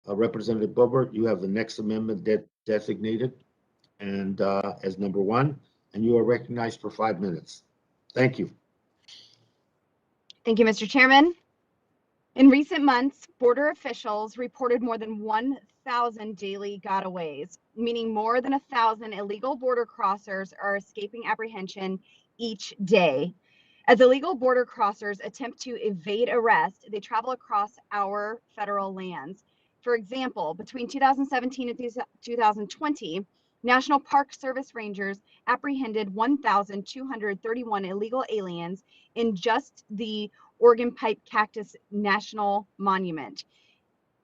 Representative Boebert, you have the next amendment designated and as number 1, and you are recognized for 5 minutes. Thank you. Thank you, Mr. Chairman. In recent months, border officials reported more than 1,000 daily gotaways, meaning more than 1,000 illegal border crossers are escaping apprehension each day. As illegal border crossers attempt to evade arrest, they travel across our federal lands. For example, between 2017 and 2020, National Park Service rangers apprehended 1,231 illegal aliens in just the Oregon Pipe Cactus National Monument.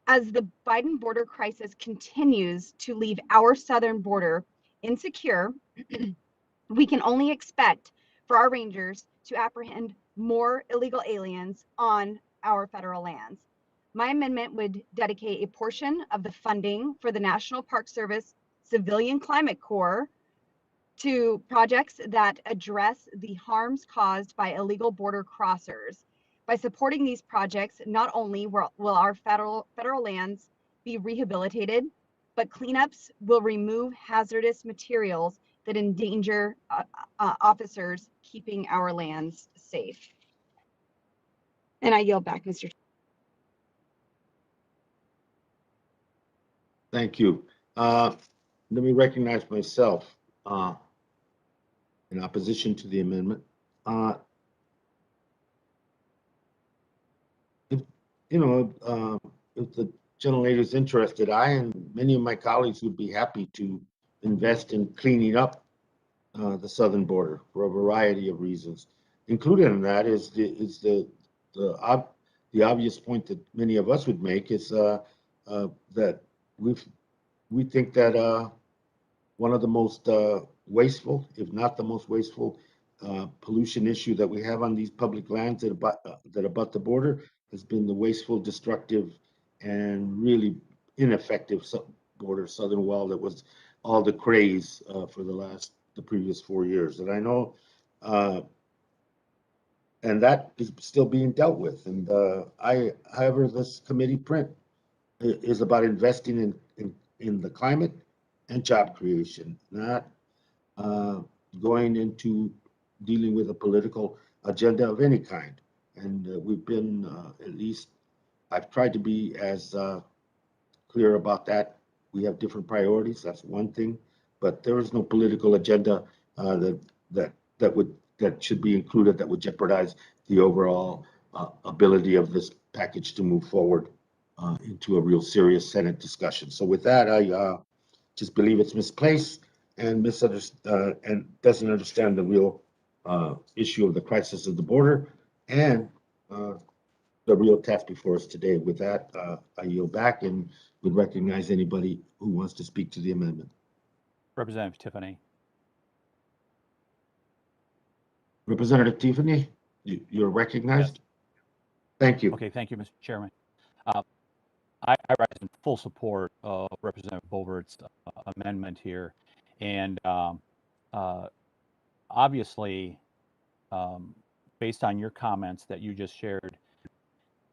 As the Biden border crisis continues to leave our southern border insecure, we can only expect for our rangers to apprehend more illegal aliens on our federal lands. My amendment would dedicate a portion of the funding for the National Park Service Civilian Climate Corps to projects that address the harms caused by illegal border crossers. By supporting these projects, not only will our federal lands be rehabilitated, but cleanups will remove hazardous materials that endanger officers keeping our lands safe. And I yield back, Mr. Thank you. Let me recognize myself in opposition to the amendment. If the gentlelady is interested, I and many of my colleagues would be happy to invest in cleaning up the southern border for a variety of reasons. Included in that is the obvious point that many of us would make is that we think that one of the most wasteful, if not the most wasteful, pollution issue that we have on these public lands that abut the border has been the wasteful, destructive, and really ineffective border southern wall that was all the craze for the previous 4 years. And I know, and that is still being dealt with. And however, this committee print is about investing in the climate and job creation, not going into dealing with a political agenda of any kind. And we've been, at least I've tried to be as clear about that. We have different priorities, that's one thing, but there is no political agenda that should be included that would jeopardize the overall ability of this package to move forward into a real serious Senate discussion. So with that, I just believe it's misplaced and doesn't understand the real issue of the crisis of the border and the real task before us today. With that, I yield back and would recognize anybody who wants to speak to the amendment. Representative Tiffany. Representative Tiffany, you're recognized. Yes. Thank you. Okay, thank you, Mr. Chairman. I rise in full support of Representative Boebert's amendment here. And obviously, based on your comments that you just shared,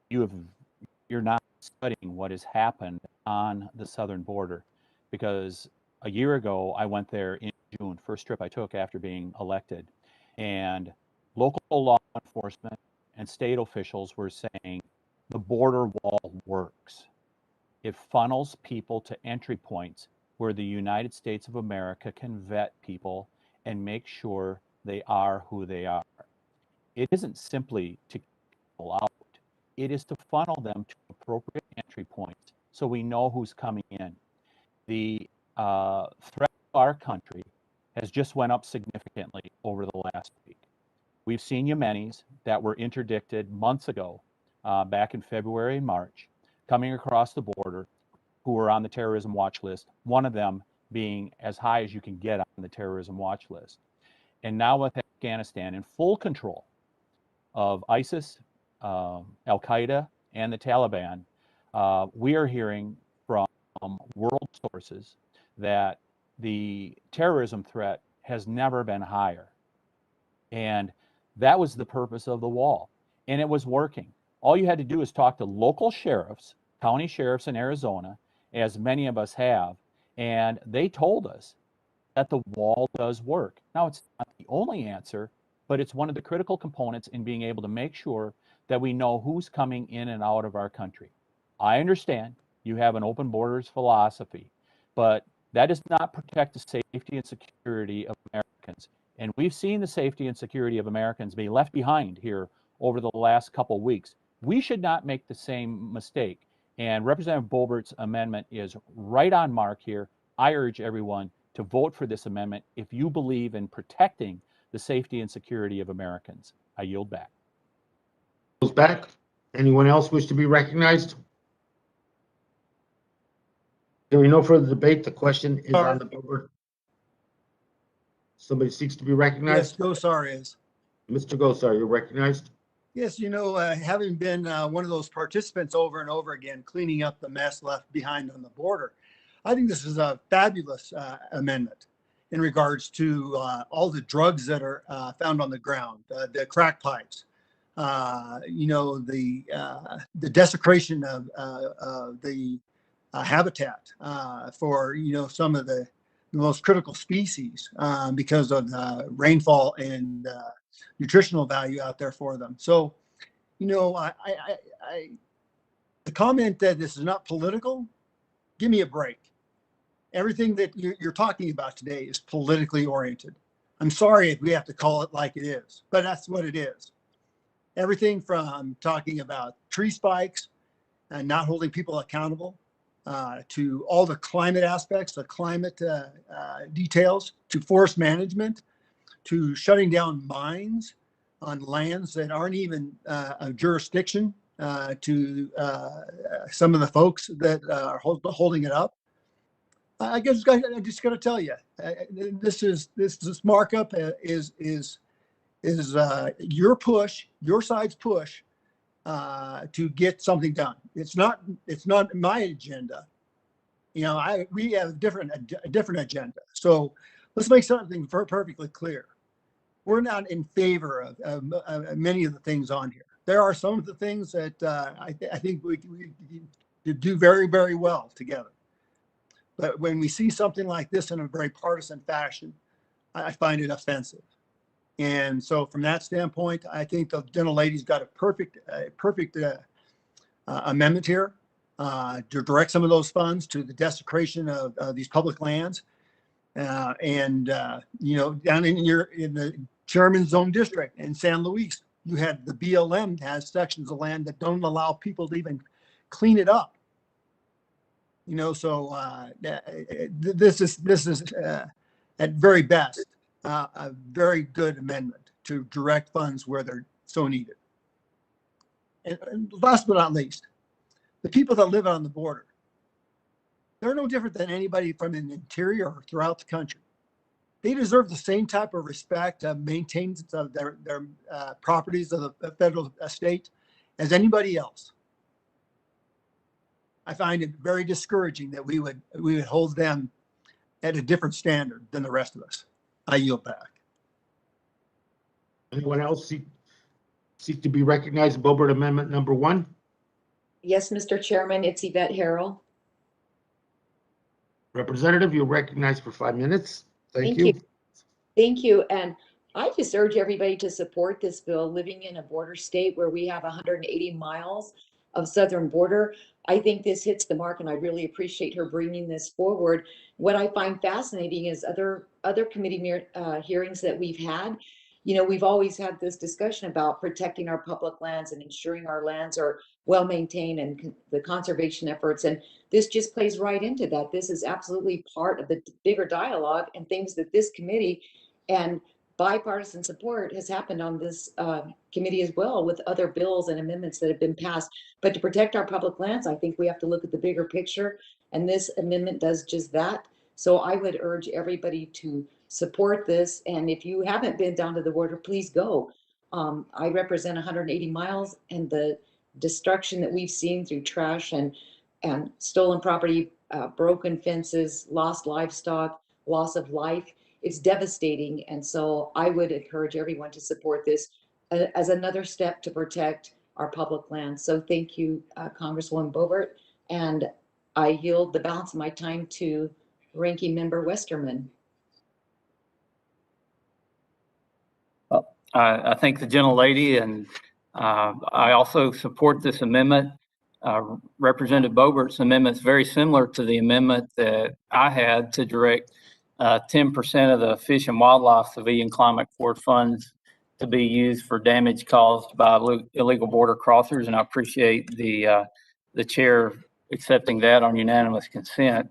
you're not studying what has happened on the southern border, because a year ago I went there in June, first trip I took after being elected, and local law enforcement and state officials were saying the border wall works. It funnels people to entry points where the United States of America can vet people and make sure they are who they are. It isn't simply to keep people out. It is to funnel them to appropriate entry points so we know who's coming in. The threat to our country has just went up significantly over the last week. We've seen Yemenis that were interdicted months ago, back in February and March, coming across the border, who were on the terrorism watch list, one of them being as high as you can get on the terrorism watch list. And now with Afghanistan in full control of ISIS, Al-Qaeda, and the Taliban, we are hearing from world sources that the terrorism threat has never been higher. And that was the purpose of the wall. And it was working. All you had to do is talk to local sheriffs county sheriffs in Arizona, as many of us have, and they told us that the wall does work. Now, it's not the only answer, but it's one of the critical components in being able to make sure that we know who's coming in and out of our country. I understand you have an open borders philosophy, but that does not protect the safety and security of Americans. And we've seen the safety and security of Americans be left behind here over the last couple of weeks. We should not make the same mistake. And Representative Boebert's amendment is right on mark here. I urge everyone to vote for this amendment if you believe in protecting the safety and security of Americans. I yield back. Goes back. Anyone else wish to be recognized? Hearing no further debate, the question is on the board. Somebody seeks to be recognized? Yes, Gosar is. Mr. Gosar, you're recognized. Yes, having been one of those participants over and over again, cleaning up the mess left behind on the border, I think this is a fabulous amendment in regards to all the drugs that are found on the ground, the crack pipes, the desecration of the habitat for, some of the most critical species because of rainfall and nutritional value out there for them. So, the comment that this is not political, give me a break. Everything that you're talking about today is politically oriented. I'm sorry if we have to call it like it is, but that's what it is. Everything from talking about tree spikes and not holding people accountable to all the climate aspects, the climate details, to forest management, to shutting down mines on lands that aren't even a jurisdiction to some of the folks that are holding it up. I just got to tell you, this markup is your push, your side's push to get something done. It's not my agenda. We have a different agenda. So let's make something perfectly clear. We're not in favor of many of the things on here. There are some of the things that I think we do very, very well together. But when we see something like this in a very partisan fashion, I find it offensive. And so from that standpoint, I think the gentlelady's got a perfect amendment here to direct some of those funds to the desecration of these public lands. Down in the chairman's zone district in San Luis, you had the BLM has sections of land that don't allow people to even clean it up. So this is at very best a very good amendment to direct funds where they're so needed. And last but not least, the people that live on the border, they're no different than anybody from the interior or throughout the country. They deserve the same type of respect, maintenance of their properties of the federal estate as anybody else. I find it very discouraging that we would hold them at a different standard than the rest of us. I yield back. Anyone else seek to be recognized? Boebert Amendment number 1. Yes, Mr. Chairman, it's Yvette Herrell. Representative, you're recognized for 5 minutes. Thank you. Thank you. And I just urge everybody to support this bill. Living in a border state where we have 180 miles of southern border, I think this hits the mark, and I really appreciate her bringing this forward. What I find fascinating is other committee hearings that we've had. We've always had this discussion about protecting our public lands and ensuring our lands are well maintained and the conservation efforts. And this just plays right into that. This is absolutely part of the bigger dialogue and things that this committee and bipartisan support has happened on this committee as well with other bills and amendments that have been passed. But to protect our public lands, I think we have to look at the bigger picture, and this amendment does just that. So I would urge everybody to support this, and if you haven't been down to the border, please go. I represent 180 miles, and the destruction that we've seen through trash and stolen property, broken fences, lost livestock, loss of life, it's devastating. And so I would encourage everyone to support this as another step to protect our public lands. So thank you, Congresswoman Boebert. And I yield the balance of my time to Ranking Member Westerman. I thank the gentlelady, and I also support this amendment. Representative Boebert's amendment is very similar to the amendment that I had to direct 10% of the Fish and Wildlife Civilian Climate Corps funds to be used for damage caused by illegal border crossers, and I appreciate the chair accepting that on unanimous consent.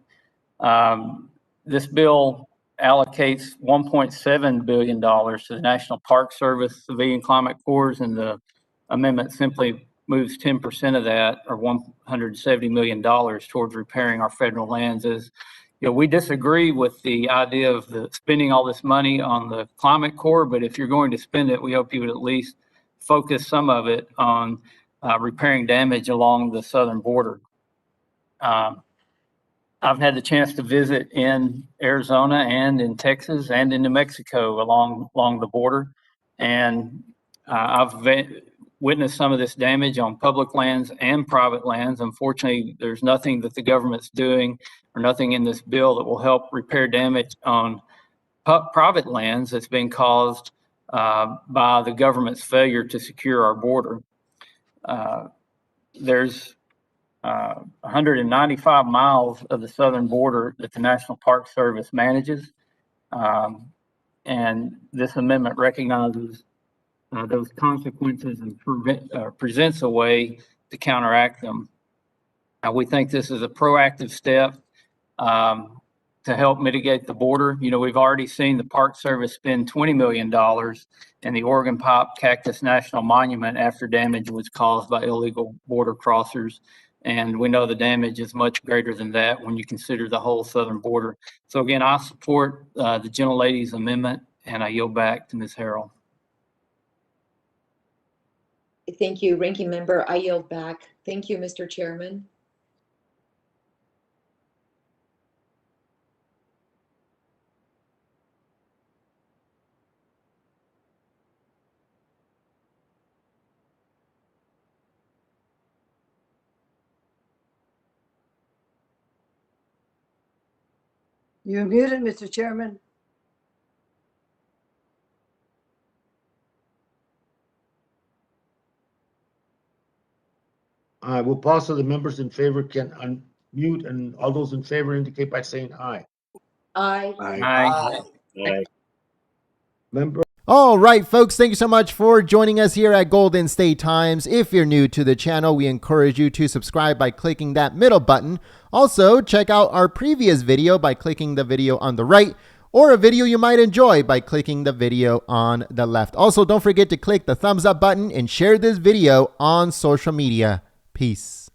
This bill allocates $1.7 billion to the National Park Service Civilian Climate Corps, and the amendment simply moves 10% of that, or $170 million, towards repairing our federal lands. As you know, we disagree with the idea of spending all this money on the Climate Corps, but if you're going to spend it, we hope you would at least focus some of it on repairing damage along the southern border. I've had the chance to visit in Arizona and in Texas and in New Mexico along the border, and I've witnessed some of this damage on public lands and private lands. Unfortunately, there's nothing that the government's doing or nothing in this bill that will help repair damage on private lands that's been caused by the government's failure to secure our border. There's 195 miles of the southern border that the National Park Service manages. And this amendment recognizes those consequences and presents a way to counteract them. We think this is a proactive step to help mitigate the border. You know, we've already seen the Park Service spend $20 million in the Oregon Pipe Cactus National Monument after damage was caused by illegal border crossers. And we know the damage is much greater than that when you consider the whole southern border. So again, I support the gentlelady's amendment, and I yield back to Ms. Herrell. Thank you, Ranking Member. I yield back. Thank you, Mr. Chairman. You're muted, Mr. Chairman. I will pause so the members in favor can unmute, and all those in favor indicate by saying aye. Aye. Aye. Member. All right, folks, thank you so much for joining us here at Golden State Times. If you're new to the channel, we encourage you to subscribe by clicking that middle button. Also, check out our previous video by clicking the video on the right, or a video you might enjoy by clicking the video on the left. Also, don't forget to click the thumbs up button and share this video on social media. Peace.